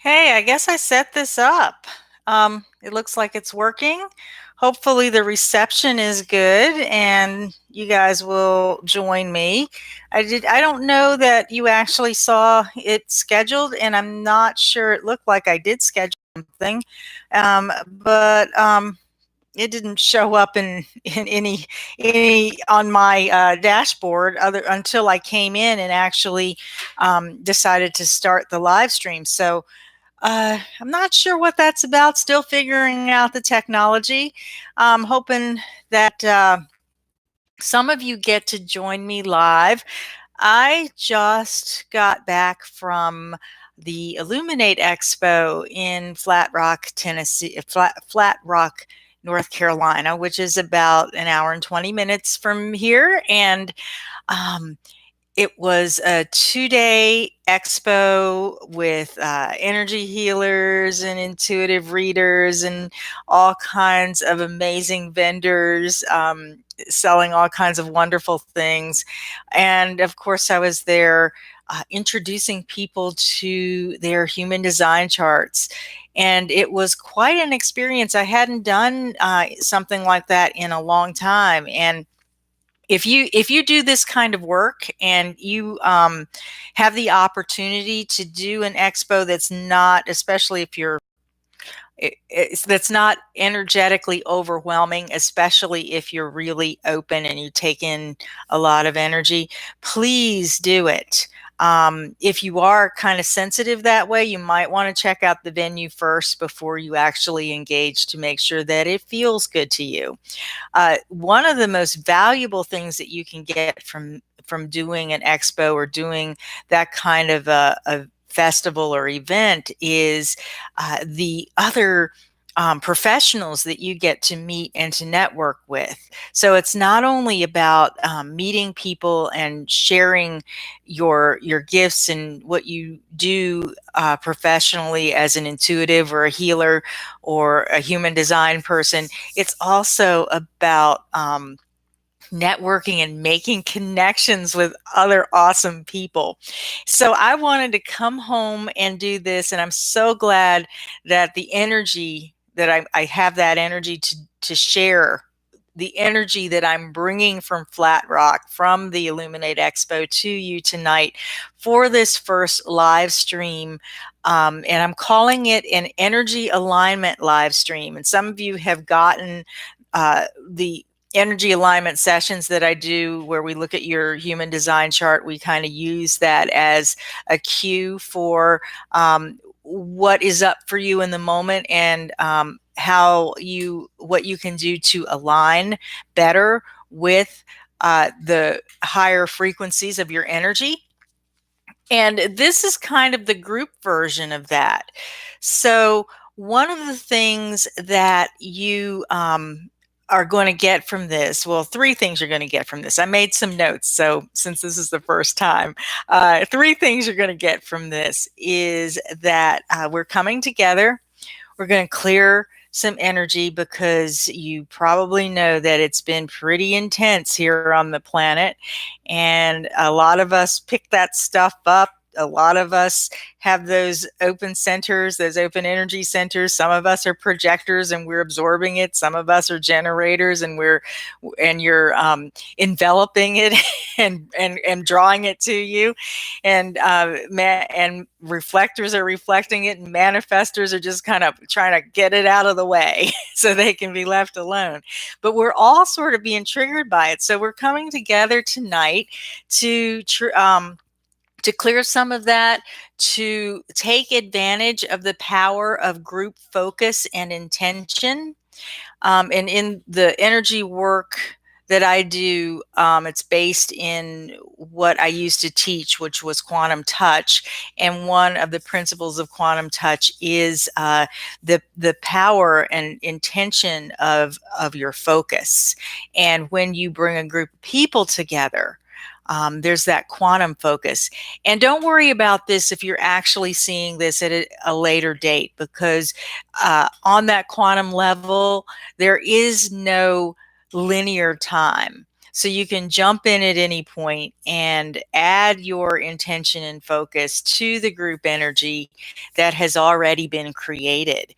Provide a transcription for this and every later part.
Hey, I guess I set this up. It looks like it's working. Hopefully the reception is good and you guys will join me. I don't know that you actually saw it scheduled, and I'm not sure it looked like I did schedule something. But it didn't show up in any on my dashboard other until I came in and actually decided to start the live stream. So I'm not sure what that's about. Still figuring out the technology. I'm hoping that some of you get to join me live. I just got back from the Illuminate Expo in Flat Rock, Tennessee, Flat Rock, North Carolina, which is about an hour and 20 minutes from here. And um, it was a 2-day expo with energy healers and intuitive readers and all kinds of amazing vendors selling all kinds of wonderful things. And of course, I was there introducing people to their human design charts. And it was quite an experience. I hadn't done something like that in a long time. And if you do this kind of work and you have the opportunity to do an expo that's not, especially if you're that's not energetically overwhelming, especially if you're really open and you take in a lot of energy, please do it. If you are kind of sensitive that way, you might want to check out the venue first before you actually engage to make sure that it feels good to you. One of the most valuable things that you can get from doing an expo or doing that kind of a festival or event is the other professionals that you get to meet and to network with. So it's not only about meeting people and sharing your gifts and what you do professionally as an intuitive or a healer or a human design person. It's also about networking and making connections with other awesome people. So I wanted to come home and do this, and I'm so glad that the energy that I have that energy to share the energy that I'm bringing from Flat Rock, from the Illuminate Expo to you tonight for this first live stream. And I'm calling it an energy alignment live stream. And some of you have gotten the energy alignment sessions that I do where we look at your human design chart. We kind of use that as a cue for what is up for you in the moment, and what you can do to align better with the higher frequencies of your energy. And this is kind of the group version of that. So one of the things that you are going to get from this, well, three things you're going to get from this. I made some notes. So since this is the first time, three things you're going to get from this is that we're coming together. We're going to clear some energy because you probably know that it's been pretty intense here on the planet. And a lot of us pick that stuff up. A lot of us have those open centers, those open energy centers. Some of us are projectors and we're absorbing it. Some of us are generators and you're enveloping it and drawing it to you. And reflectors are reflecting it, and manifestors are just kind of trying to get it out of the way so they can be left alone. But we're all sort of being triggered by it. So we're coming together tonight to clear some of that, to take advantage of the power of group focus and intention. And in the energy work that I do, it's based in what I used to teach, which was quantum touch. And one of the principles of quantum touch is the power and intention of your focus. And when you bring a group of people together, there's that quantum focus. And don't worry about this if you're actually seeing this at a later date, because on that quantum level, there is no linear time. So you can jump in at any point and add your intention and focus to the group energy that has already been created.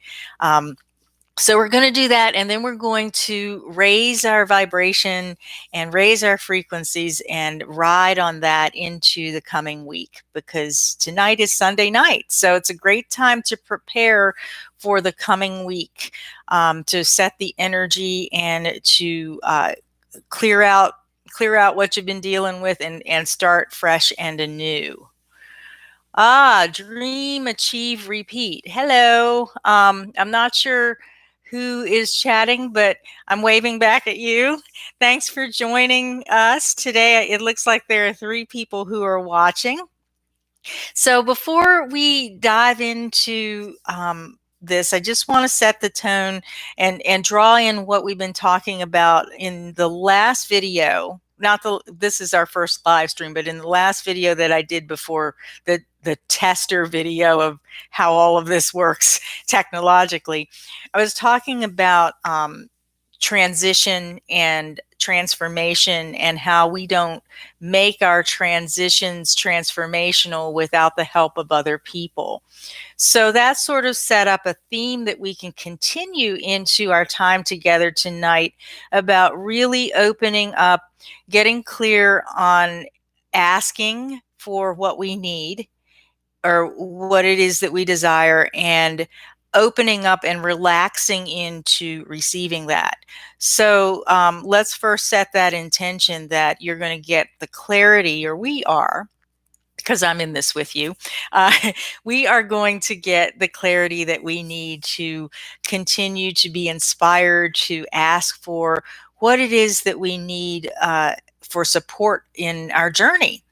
So we're going to do that, and then we're going to raise our vibration and raise our frequencies and ride on that into the coming week, because tonight is Sunday night. So it's a great time to prepare for the coming week, to set the energy and to clear out what you've been dealing with, and start fresh and anew. Dream, achieve, repeat. Hello. I'm not sure who is chatting, but I'm waving back at you. Thanks for joining us today. It looks like there are 3 people who are watching. So before we dive into this, I just want to set the tone and draw in what we've been talking about in the last video. This is our first live stream, but in the last video that I did before, the tester video of how all of this works technologically, I was talking about transition and transformation, and how we don't make our transitions transformational without the help of other people. So that sort of set up a theme that we can continue into our time together tonight, about really opening up, getting clear on asking for what we need or what it is that we desire, and opening up and relaxing into receiving that. So let's first set that intention that you're going to get the clarity, or we are, because I'm in this with you. Uh, we are going to get the clarity that we need to continue to be inspired to ask for what it is that we need for support in our journey.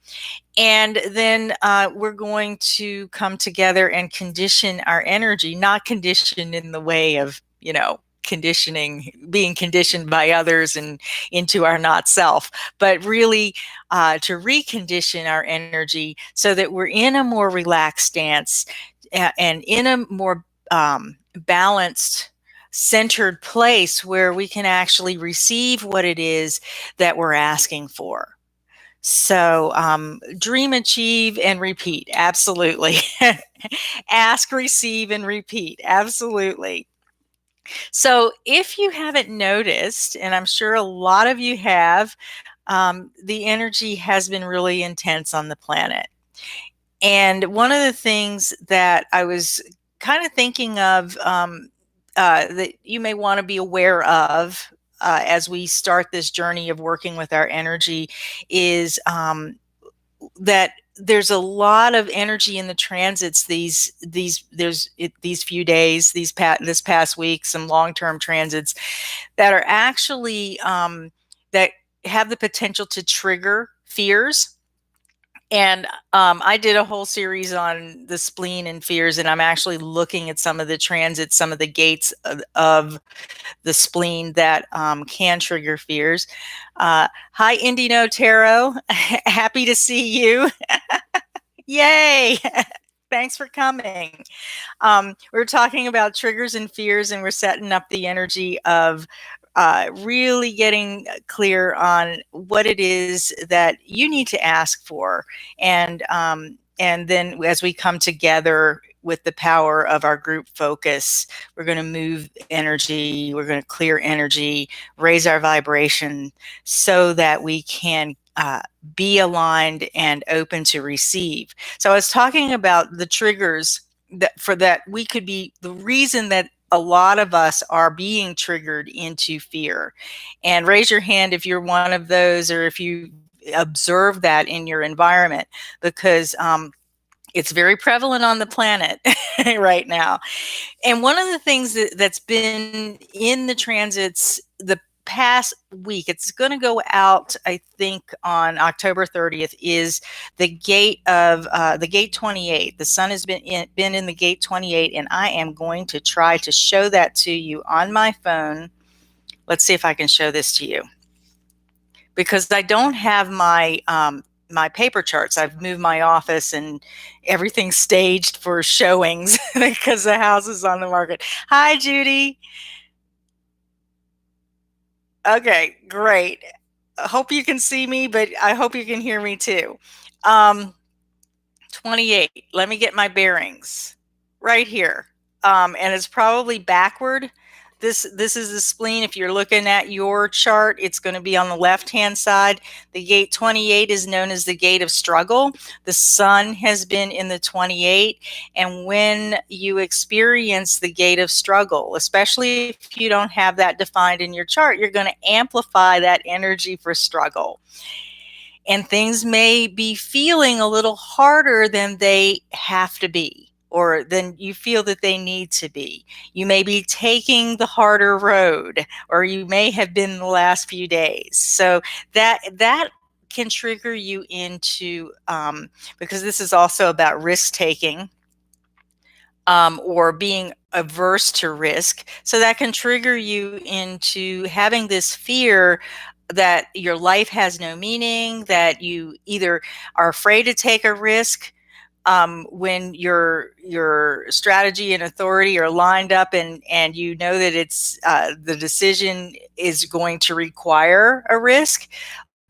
And then we're going to come together and condition our energy, not condition in the way of, conditioning, being conditioned by others and into our not self, but really to recondition our energy so that we're in a more relaxed stance and in a more balanced, centered place where we can actually receive what it is that we're asking for. So dream, achieve, and repeat. Absolutely. Ask, receive, and repeat. Absolutely. So if you haven't noticed, and I'm sure a lot of you have, the energy has been really intense on the planet. And one of the things that I was kind of thinking of, that you may want to be aware of as we start this journey of working with our energy, is that there's a lot of energy in the transits these few days, this past week, some long-term transits that are actually that have the potential to trigger fears. And I did a whole series on the spleen and fears, and I'm actually looking at some of the transits, some of the gates of the spleen that can trigger fears. Hi, Indino Tarot. Happy to see you. Yay. Thanks for coming. We're talking about triggers and fears, and we're setting up the energy of really getting clear on what it is that you need to ask for. And then as we come together with the power of our group focus, we're going to move energy, we're going to clear energy, raise our vibration so that we can be aligned and open to receive. So I was talking about the triggers that we could be the reason that a lot of us are being triggered into fear. And raise your hand if you're one of those, or if you observe that in your environment, because it's very prevalent on the planet right now. And one of the things that's been in the transits the past week, it's going to go out, I think, on October 30th, is the gate of the gate 28. The sun has been in the gate 28, and I am going to try to show that to you on my phone. Let's see if I can show this to you, because I don't have my my paper charts. I've moved my office and everything's staged for showings because the house is on the market. Hi, Judy. Okay, great. hope you can see me, but I hope you can hear me too. Um, 28. Let me get my bearings right here. And it's probably backward. This is the spleen. If you're looking at your chart, it's going to be on the left-hand side. The gate 28 is known as the gate of struggle. The sun has been in the 28. And when you experience the gate of struggle, especially if you don't have that defined in your chart, you're going to amplify that energy for struggle. And things may be feeling a little harder than they have to be, or than you feel that they need to be. You may be taking the harder road, or you may have been the last few days. So that can trigger you into, because this is also about risk taking, or being averse to risk. So that can trigger you into having this fear that your life has no meaning, that you either are afraid to take a risk, when your strategy and authority are lined up, and you know that it's the decision is going to require a risk.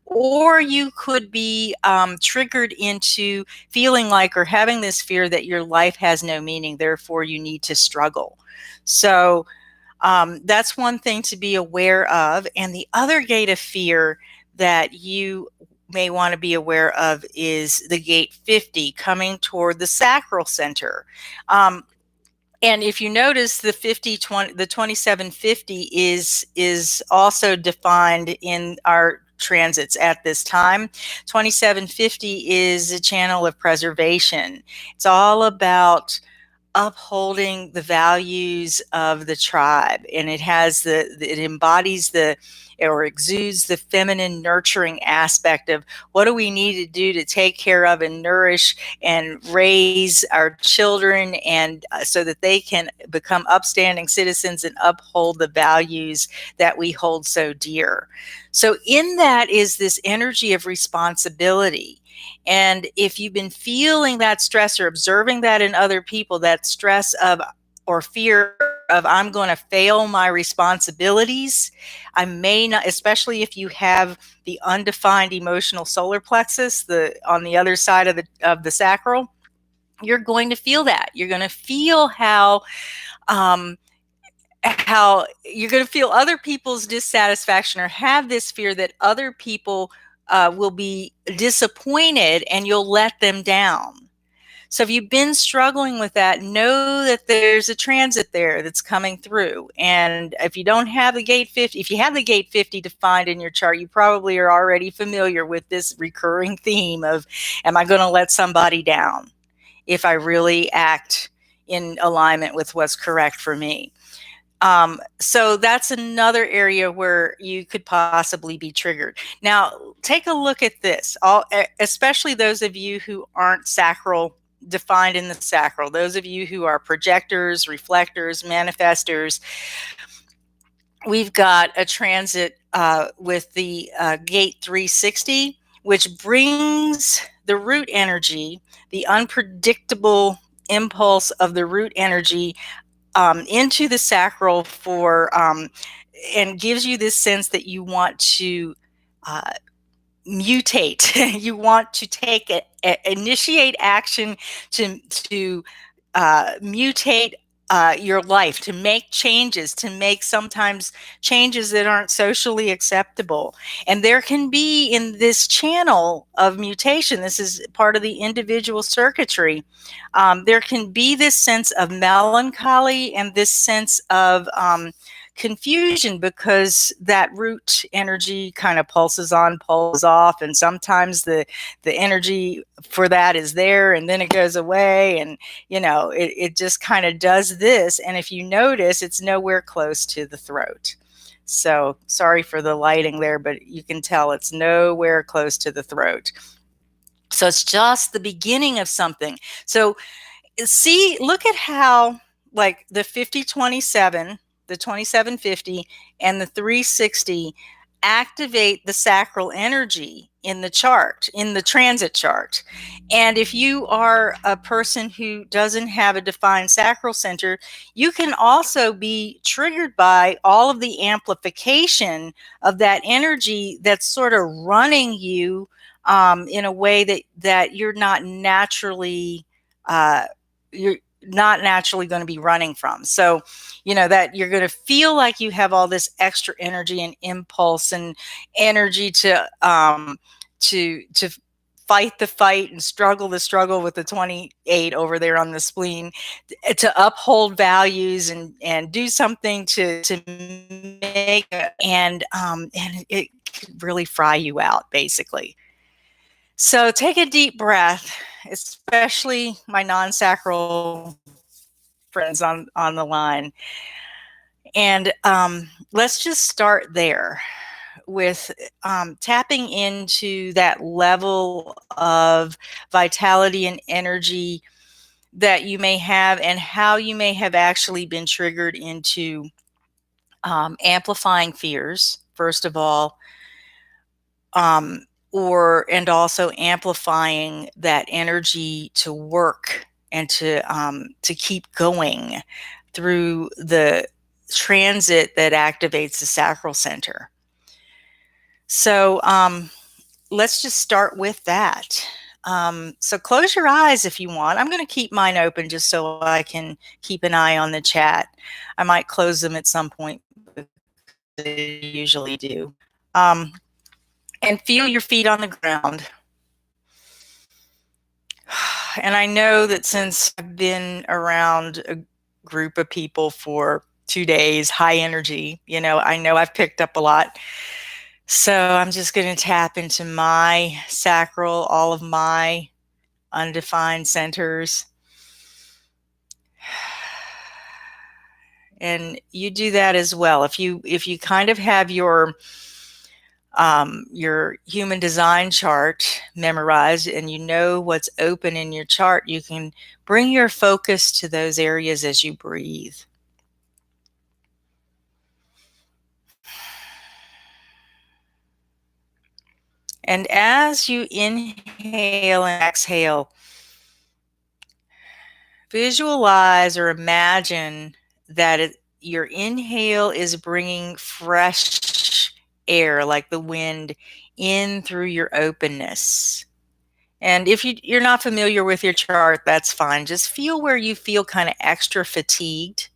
Or you could be triggered into feeling like, or having this fear that your life has no meaning, therefore you need to struggle. So that's one thing to be aware of. And the other gate of fear that you may want to be aware of is the gate 50, coming toward the sacral center. And if you notice, the 2750 is also defined in our transits at this time. 2750 is a channel of preservation. It's all about upholding the values of the tribe, and it embodies or exudes the feminine nurturing aspect of what do we need to do to take care of and nourish and raise our children, and so that they can become upstanding citizens and uphold the values that we hold so dear. So in that is this energy of responsibility. And if you've been feeling that stress, or observing that in other people, that stress of, or fear of, I'm going to fail my responsibilities, I may not, especially if you have the undefined emotional solar plexus, on the other side of the sacral, you're going to feel that. You're going to feel how you're going to feel other people's dissatisfaction, or have this fear that other people will be disappointed and you'll let them down. So if you've been struggling with that, know that there's a transit there that's coming through. And if you don't have the gate 50, if you have the gate 50 defined in your chart, you probably are already familiar with this recurring theme of, am I going to let somebody down if I really act in alignment with what's correct for me? So that's another area where you could possibly be triggered. Now, take a look at this, especially those of you who aren't sacral, defined in the sacral, those of you who are projectors, reflectors, manifestors. We've got a transit with the gate 360, which brings the root energy, the unpredictable impulse of the root energy, into the sacral and gives you this sense that you want to mutate. You want to initiate action to mutate your life, to make changes, to make sometimes changes that aren't socially acceptable. And there can be, in this channel of mutation, this is part of the individual circuitry, there can be this sense of melancholy and this sense of confusion, because that root energy kind of pulses on, pulses off, and sometimes the energy for that is there and then it goes away, and it just kind of does this. And if you notice, it's nowhere close to the throat. So sorry for the lighting there, but you can tell it's nowhere close to the throat. So it's just the beginning of something. So look at how, like, the 5027, the 2750, and the 360 activate the sacral energy in the chart, in the transit chart. And if you are a person who doesn't have a defined sacral center, you can also be triggered by all of the amplification of that energy that's sort of running you in a way that you're not naturally you're not naturally going to be running from. So, that you're going to feel like you have all this extra energy and impulse and energy to fight the fight and struggle the struggle with the 28 over there on the spleen, to uphold values and do something to make and it could really fry you out, basically. So take a deep breath, especially my non-sacral friends on the line. And let's just start there with tapping into that level of vitality and energy that you may have, and how you may have actually been triggered into amplifying fears, first of all, and also amplifying that energy to work and to keep going through the transit that activates the sacral center. So let's just start with that. So close your eyes if you want. I'm going to keep mine open just so I can keep an eye on the chat. I might close them at some point, but they usually do. And feel your feet on the ground. And I know that since I've been around a group of people for 2 days, high energy, I know I've picked up a lot. So I'm just going to tap into my sacral, all of my undefined centers. And you do that as well. If you kind of have your human design chart memorized and you know what's open in your chart, you can bring your focus to those areas as you breathe. And as you inhale and exhale, visualize or imagine that your inhale is bringing fresh air, like the wind, in through your openness. And if you're not familiar with your chart, that's fine. Just feel where you feel kind of extra fatigued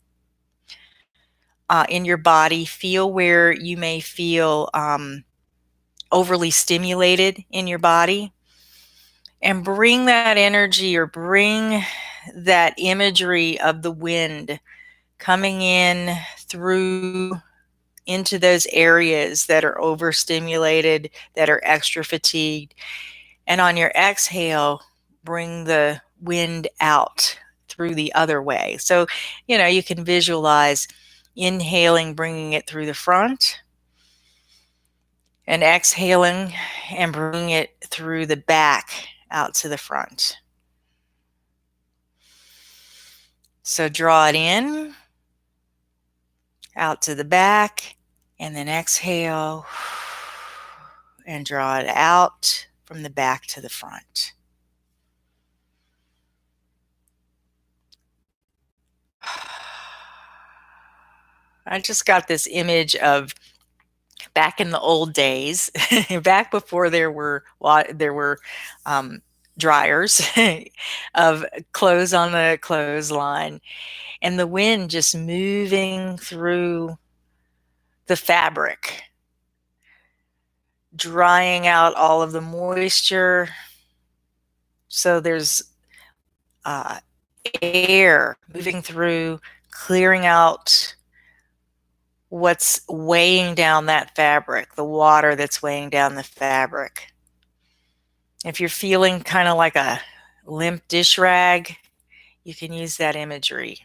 in your body. Feel where you may feel overly stimulated in your body. And bring that energy, or bring that imagery of the wind coming in through into those areas that are overstimulated, that are extra fatigued. And on your exhale, bring the wind out through the other way. So, you can visualize inhaling, bringing it through the front, and exhaling and bringing it through the back out to the front. So draw it in, out to the back, and then exhale and draw it out from the back to the front. I just got this image of back in the old days, back before there were dryers of clothes on the clothesline, and the wind just moving through the fabric, drying out all of the moisture. So there's air moving through, clearing out what's weighing down that fabric, the water that's weighing down the fabric. If you're feeling kind of like a limp dish rag, you can use that imagery.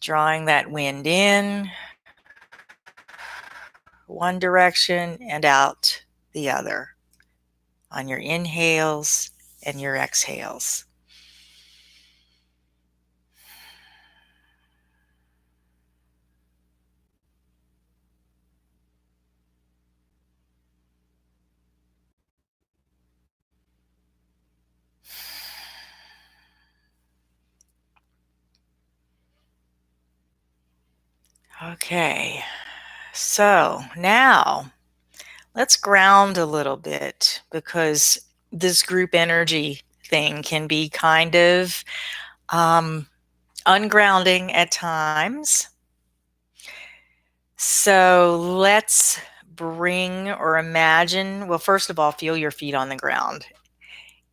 Drawing that wind in one direction and out the other on your inhales and your exhales. Okay, so now let's ground a little bit because this group energy thing can be kind of um, ungrounding at times. So let's bring or imagine, well, first of all, feel your feet on the ground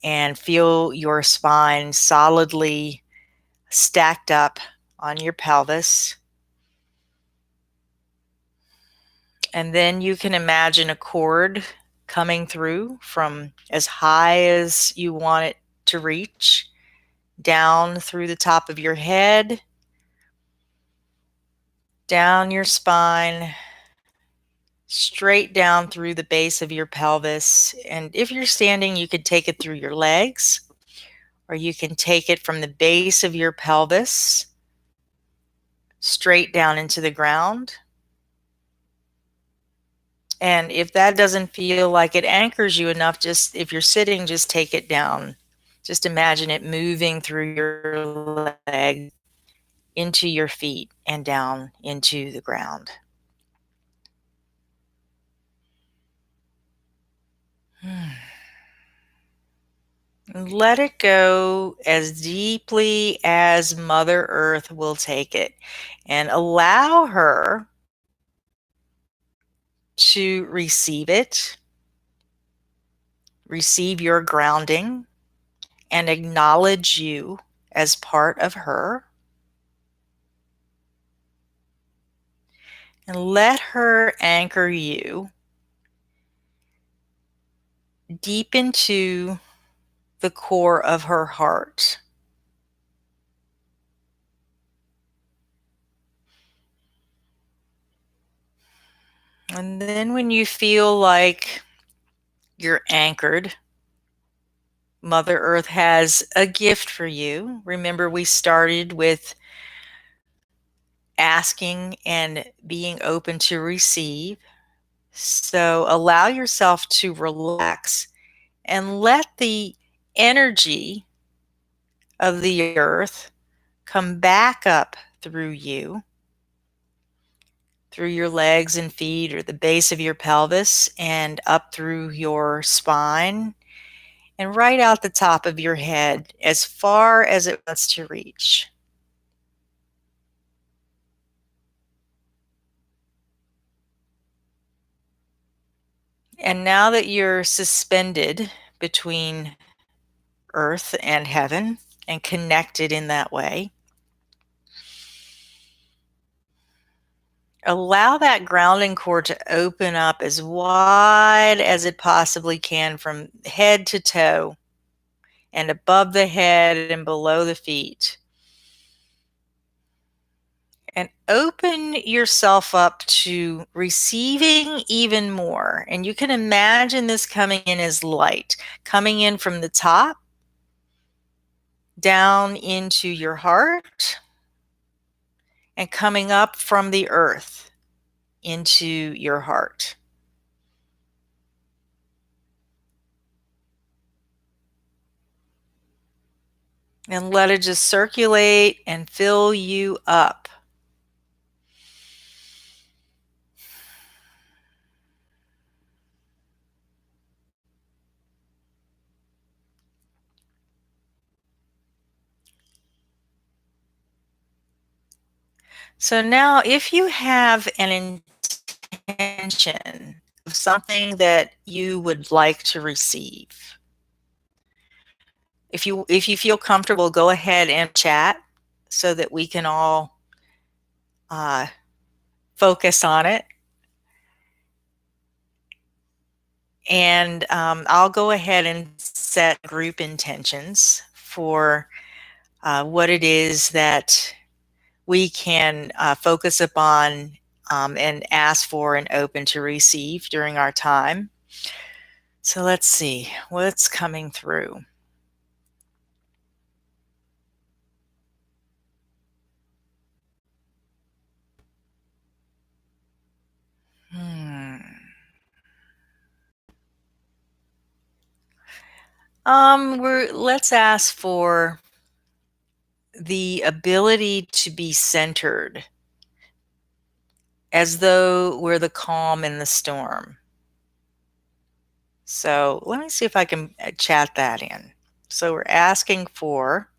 and feel your spine solidly stacked up on your pelvis. And then you can imagine a cord coming through from as high as you want it to reach, down through the top of your head, down your spine, straight down through the base of your pelvis. And if you're standing, you could take it through your legs, or you can take it from the base of your pelvis straight down into the ground. And if that doesn't feel like it anchors you enough, just if you're sitting, just take it down. Just imagine it moving through your leg into your feet and down into the ground. And let it go as deeply as Mother Earth will take it, and allow her to receive it, receive your grounding, and acknowledge you as part of her. And let her anchor you deep into the core of her heart. And then when you feel like you're anchored, Mother Earth has a gift for you. Remember, we started with asking and being open to receive. So allow yourself to relax and let the energy of the earth come back up through you, through your legs and feet or the base of your pelvis, and up through your spine and right out the top of your head as far as it wants to reach. And now that you're suspended between earth and heaven and connected in that way, allow that grounding cord to open up as wide as it possibly can from head to toe and above the head and below the feet. And open yourself up to receiving even more. And you can imagine this coming in as light, coming in from the top down into your heart and coming up from the earth into your heart. And let it just circulate and fill you up. So now, if you have an intention of something that you would like to receive, if you feel comfortable, go ahead and chat so that we can all uh, focus on it. And I'll go ahead and set group intentions for what it is that we can focus upon and ask for and open to receive during our time. So let's see what's coming through. Let's ask for the ability to be centered, as though we're the calm in the storm. So let me see if I can chat that in. So we're asking for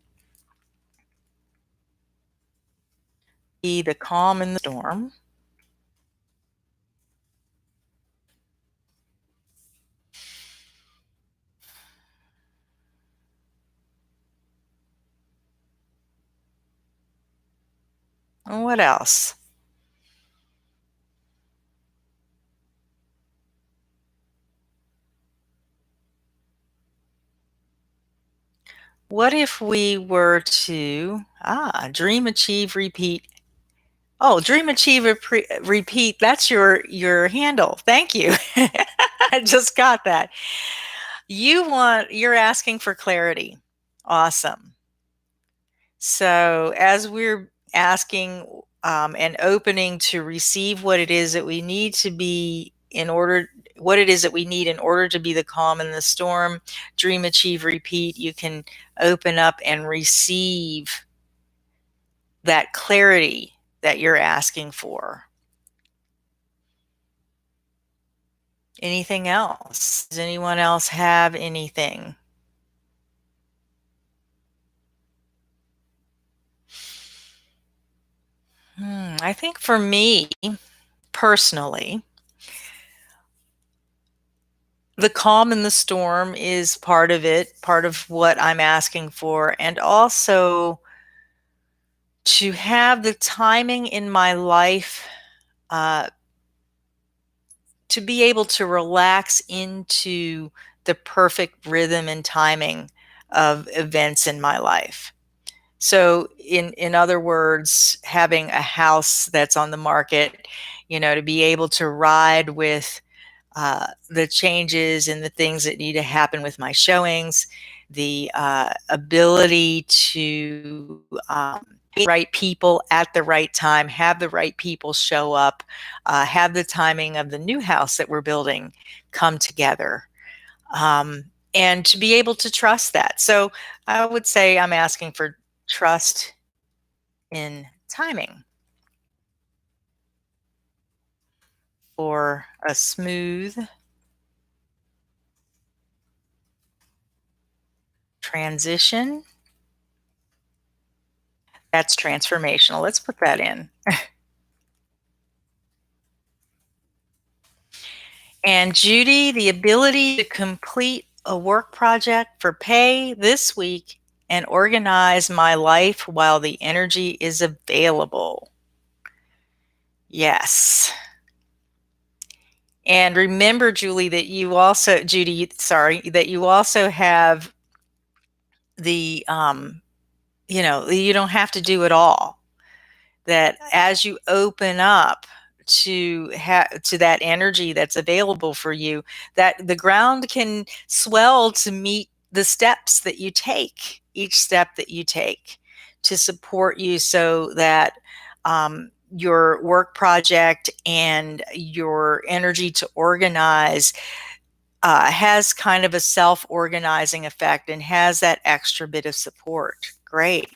be the calm in the storm. And what else? What if we were to dream, achieve, repeat? Oh, dream, achieve, repeat. That's your handle. Thank you. I just got that. You're asking for clarity. Awesome. So as we're asking and opening to receive what it is that we need to be in order, what it is that we need in order to be the calm in the storm, dream, achieve, repeat, you can open up and receive that clarity that you're asking for. Anything else? Does anyone else have anything? I think for me personally, the calm in the storm is part of it, part of what I'm asking for. And also to have the timing in my life uh, to be able to relax into the perfect rhythm and timing of events in my life. So in other words, having a house that's on the market, to be able to ride with the changes and the things that need to happen with my showings, the ability to right people at the right time, have the right people show up, have the timing of the new house that we're building come together. And to be able to trust that. So I would say I'm asking for trust in timing for a smooth transition. That's transformational. Let's put that in. And Judy, the ability to complete a work project for pay this week and organize my life while the energy is available. Yes. And remember, Judy, sorry, that you also have the, you don't have to do it all. That as you open up to that energy that's available for you, that the ground can swell to meet the steps that you take, each step that you take to support you, so that your work project and your energy to organize has kind of a self-organizing effect and has that extra bit of support. Great.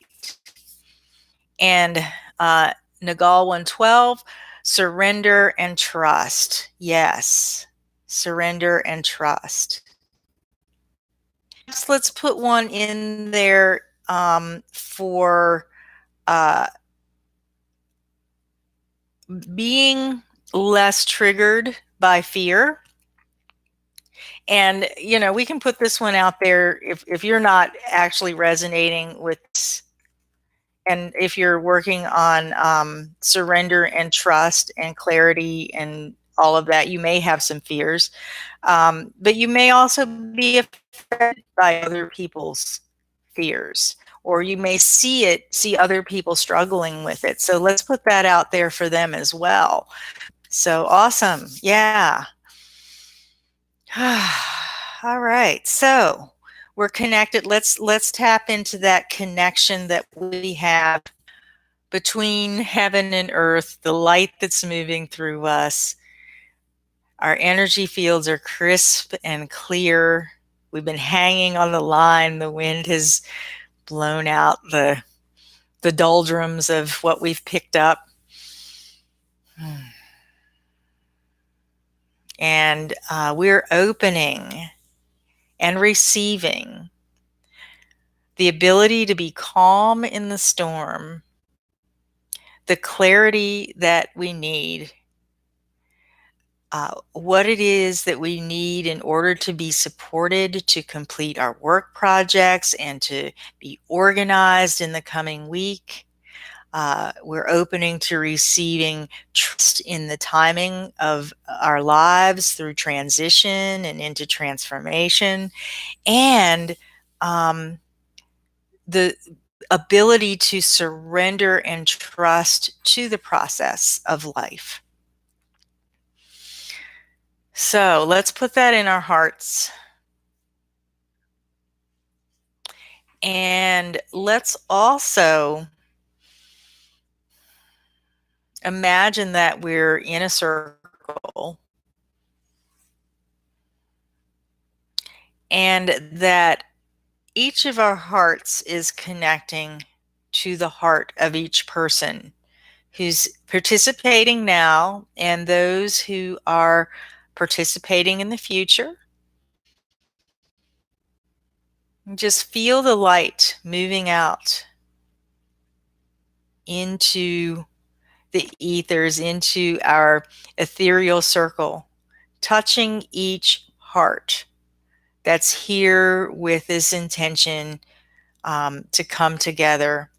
And Nagal 112, surrender and trust. Yes, surrender and trust. Let's put one in there for being less triggered by fear. And, we can put this one out there if you're not actually resonating with, and if you're working on surrender and trust and clarity and all of that, you may have some fears. But you may also be affected by other people's fears, or you may see other people struggling with it. So let's put that out there for them as well. So awesome. Yeah. All right. So we're connected. Let's tap into that connection that we have between heaven and earth, the light that's moving through us. Our energy fields are crisp and clear. We've been hanging on the line. The wind has blown out the doldrums of what we've picked up. And we're opening and receiving the ability to be calm in the storm, the clarity that we need, what it is that we need in order to be supported to complete our work projects and to be organized in the coming week. We're opening to receiving trust in the timing of our lives through transition and into transformation, and the ability to surrender and trust to the process of life. So let's put that in our hearts. And let's also imagine that we're in a circle and that each of our hearts is connecting to the heart of each person who's participating now and those who are participating in the future. Just feel the light moving out into the ethers, into our ethereal circle, touching each heart that's here with this intention to come together.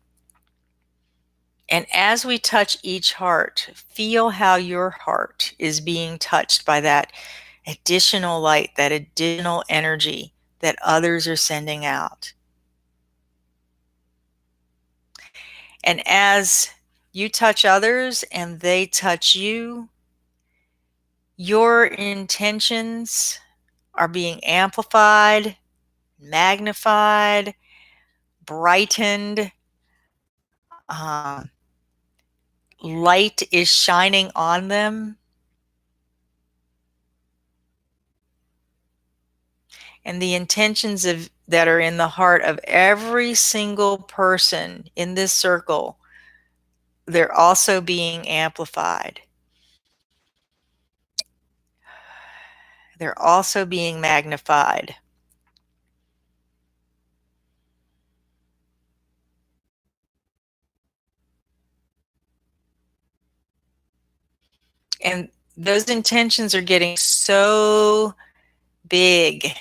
And as we touch each heart, feel how your heart is being touched by that additional light, that additional energy that others are sending out. And as you touch others and they touch you, your intentions are being amplified, magnified, brightened. Light is shining on them. And the intentions that are in the heart of every single person in this circle, they're also being amplified. They're also being magnified. And those intentions are getting so big in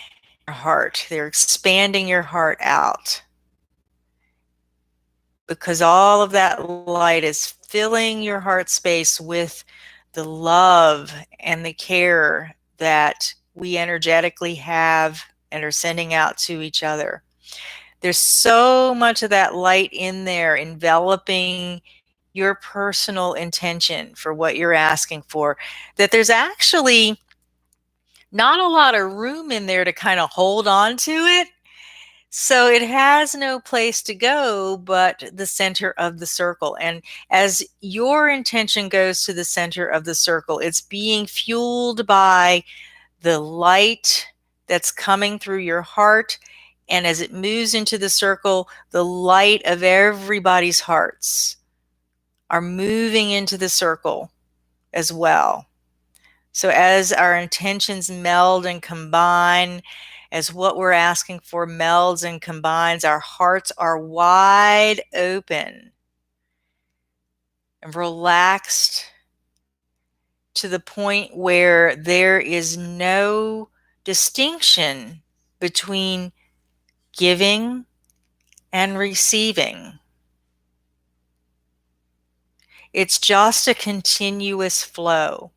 your heart. They're expanding your heart out because all of that light is filling your heart space with the love and the care that we energetically have and are sending out to each other. There's so much of that light in there enveloping your personal intention for what you're asking for, that there's actually not a lot of room in there to kind of hold on to it. So it has no place to go but the center of the circle. And as your intention goes to the center of the circle, it's being fueled by the light that's coming through your heart. And as it moves into the circle, the light of everybody's hearts are moving into the circle as well. So as our intentions meld and combine, as what we're asking for melds and combines, our hearts are wide open and relaxed to the point where there is no distinction between giving and receiving. It's just a continuous flow.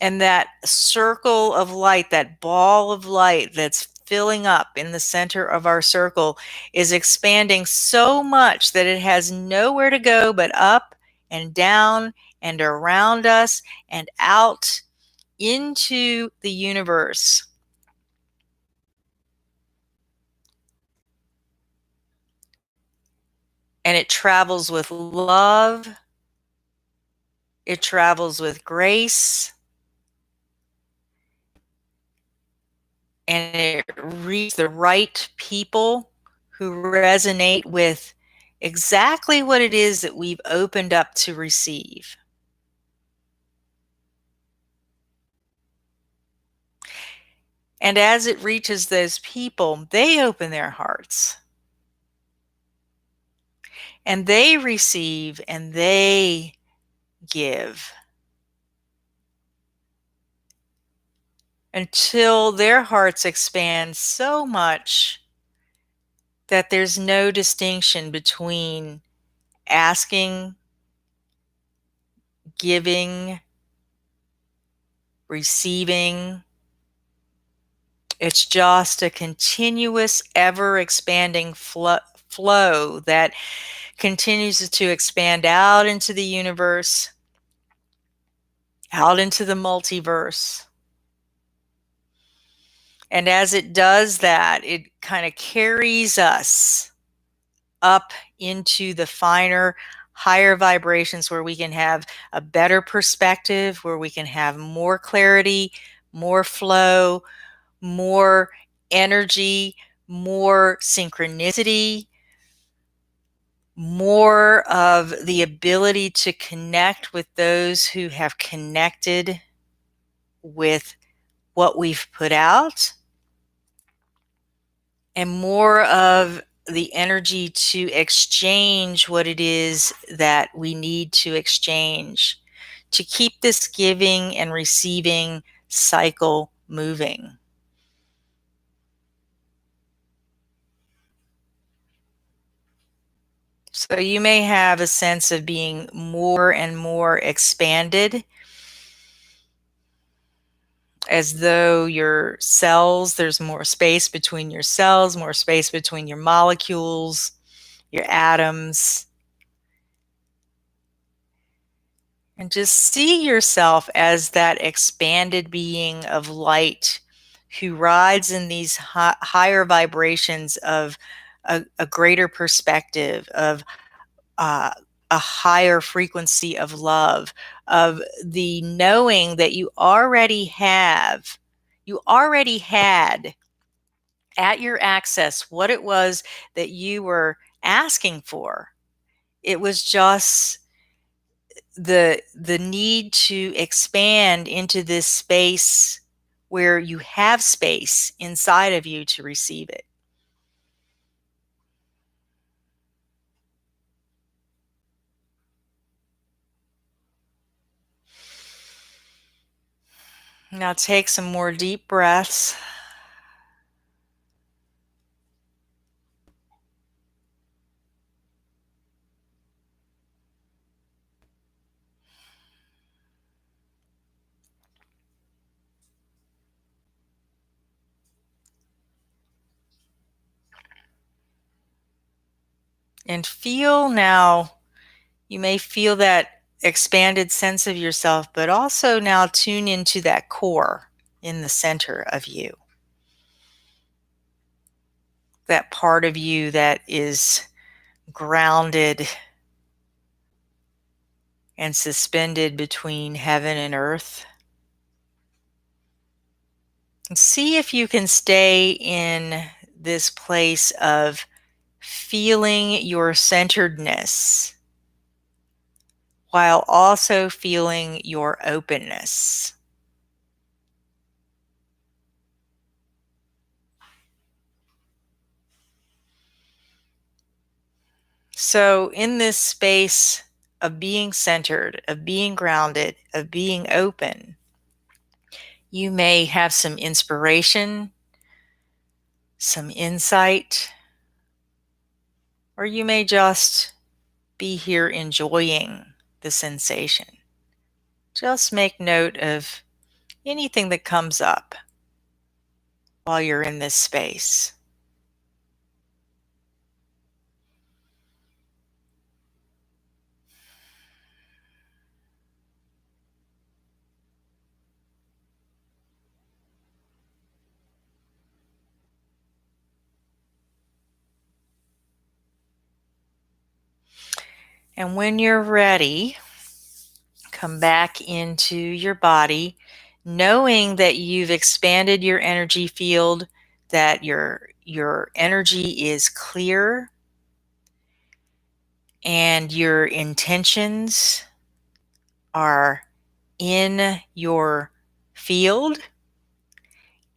And that circle of light, that ball of light that's filling up in the center of our circle is expanding so much that it has nowhere to go but up and down and around us and out into the universe. And it travels with love. It travels with grace. And it reaches the right people who resonate with exactly what it is that we've opened up to receive. And as it reaches those people, they open their hearts and they receive and they give until their hearts expand so much that there's no distinction between asking, giving, receiving. It's just a continuous, ever expanding flow that continues to expand out into the universe, out into the multiverse. And as it does that, it kind of carries us up into the finer, higher vibrations where we can have a better perspective, where we can have more clarity, more flow, more energy, more synchronicity, more of the ability to connect with those who have connected with what we've put out, and more of the energy to exchange what it is that we need to exchange to keep this giving and receiving cycle moving. So you may have a sense of being more and more expanded, as though your cells, there's more space between your cells, more space between your molecules, your atoms. And just see yourself as that expanded being of light who rides in these higher vibrations of a greater perspective, of a higher frequency of love, of the knowing that you already have, you already had at your access what it was that you were asking for. It was just the need to expand into this space where you have space inside of you to receive it. Now take some more deep breaths. And feel now, you may feel that expanded sense of yourself, but also now tune into that core in the center of you. That part of you that is grounded and suspended between heaven and earth. And see if you can stay in this place of feeling your centeredness while also feeling your openness. So, in this space of being centered, of being grounded, of being open, you may have some inspiration, some insight, or you may just be here enjoying the sensation. Just make note of anything that comes up while you're in this space. And when you're ready, come back into your body, knowing that you've expanded your energy field, that your energy is clear, and your intentions are in your field,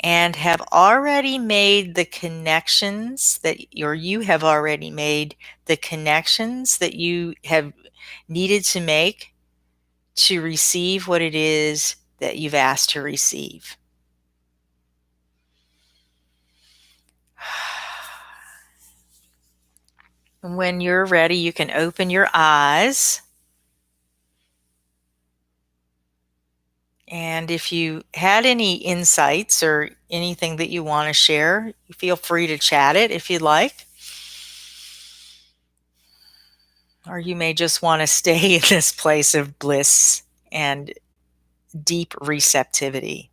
and have already made the connections that, or you have already made the connections that you have needed to make to receive what it is that you've asked to receive. When you're ready, you can open your eyes. And if you had any insights or anything that you want to share, feel free to chat it if you'd like. Or you may just want to stay in this place of bliss and deep receptivity.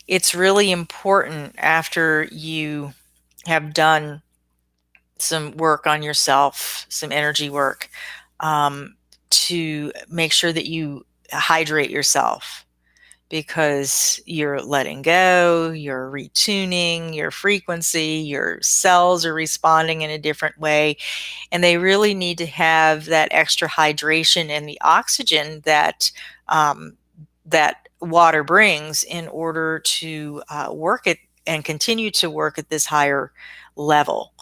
It's really important after you have done some work on yourself, some energy work, to make sure that you hydrate yourself, because you're letting go, you're retuning your frequency, your cells are responding in a different way, and they really need to have that extra hydration and the oxygen that that water brings in order to work it and continue to work at this higher level.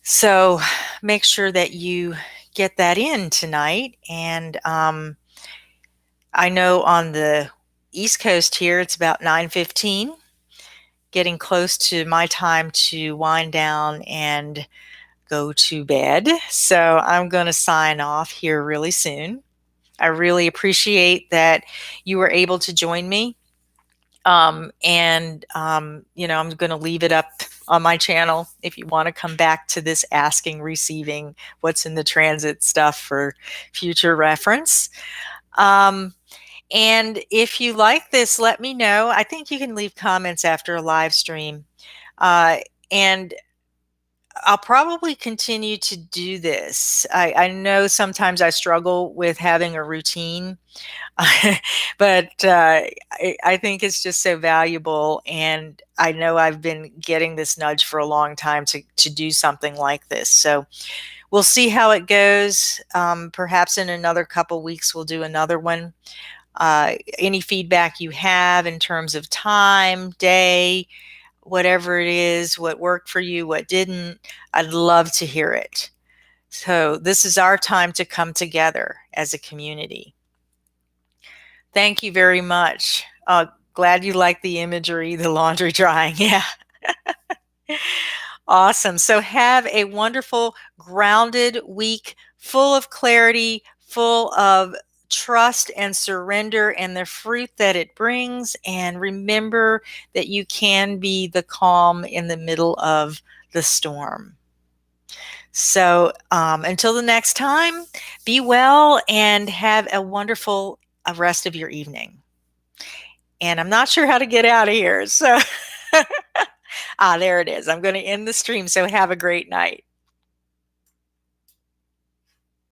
So make sure that you get that in tonight. And I know on the East Coast here, it's about 9:15, getting close to my time to wind down and go to bed. So I'm going to sign off here really soon. I really appreciate that you were able to join me. I'm going to leave it up on my channel if you want to come back to this asking, receiving, what's in the transit stuff for future reference. And if you like this, let me know. I think you can leave comments after a live stream. And I'll probably continue to do this. I know sometimes I struggle with having a routine, but I think it's just so valuable. And I know I've been getting this nudge for a long time to do something like this. So we'll see how it goes. Perhaps in another couple weeks, we'll do another one. Any feedback you have in terms of time, day, whatever it is, what worked for you, what didn't, I'd love to hear it. So this is our time to come together as a community. Thank you very much. Glad you like the imagery, the laundry drying. Yeah. Awesome. So have a wonderful, grounded week, full of clarity, full of trust and surrender and the fruit that it brings. And remember that you can be the calm in the middle of the storm. So until the next time, be well and have a wonderful rest of your evening. And I'm not sure how to get out of here. So, there it is. I'm going to end the stream. So have a great night.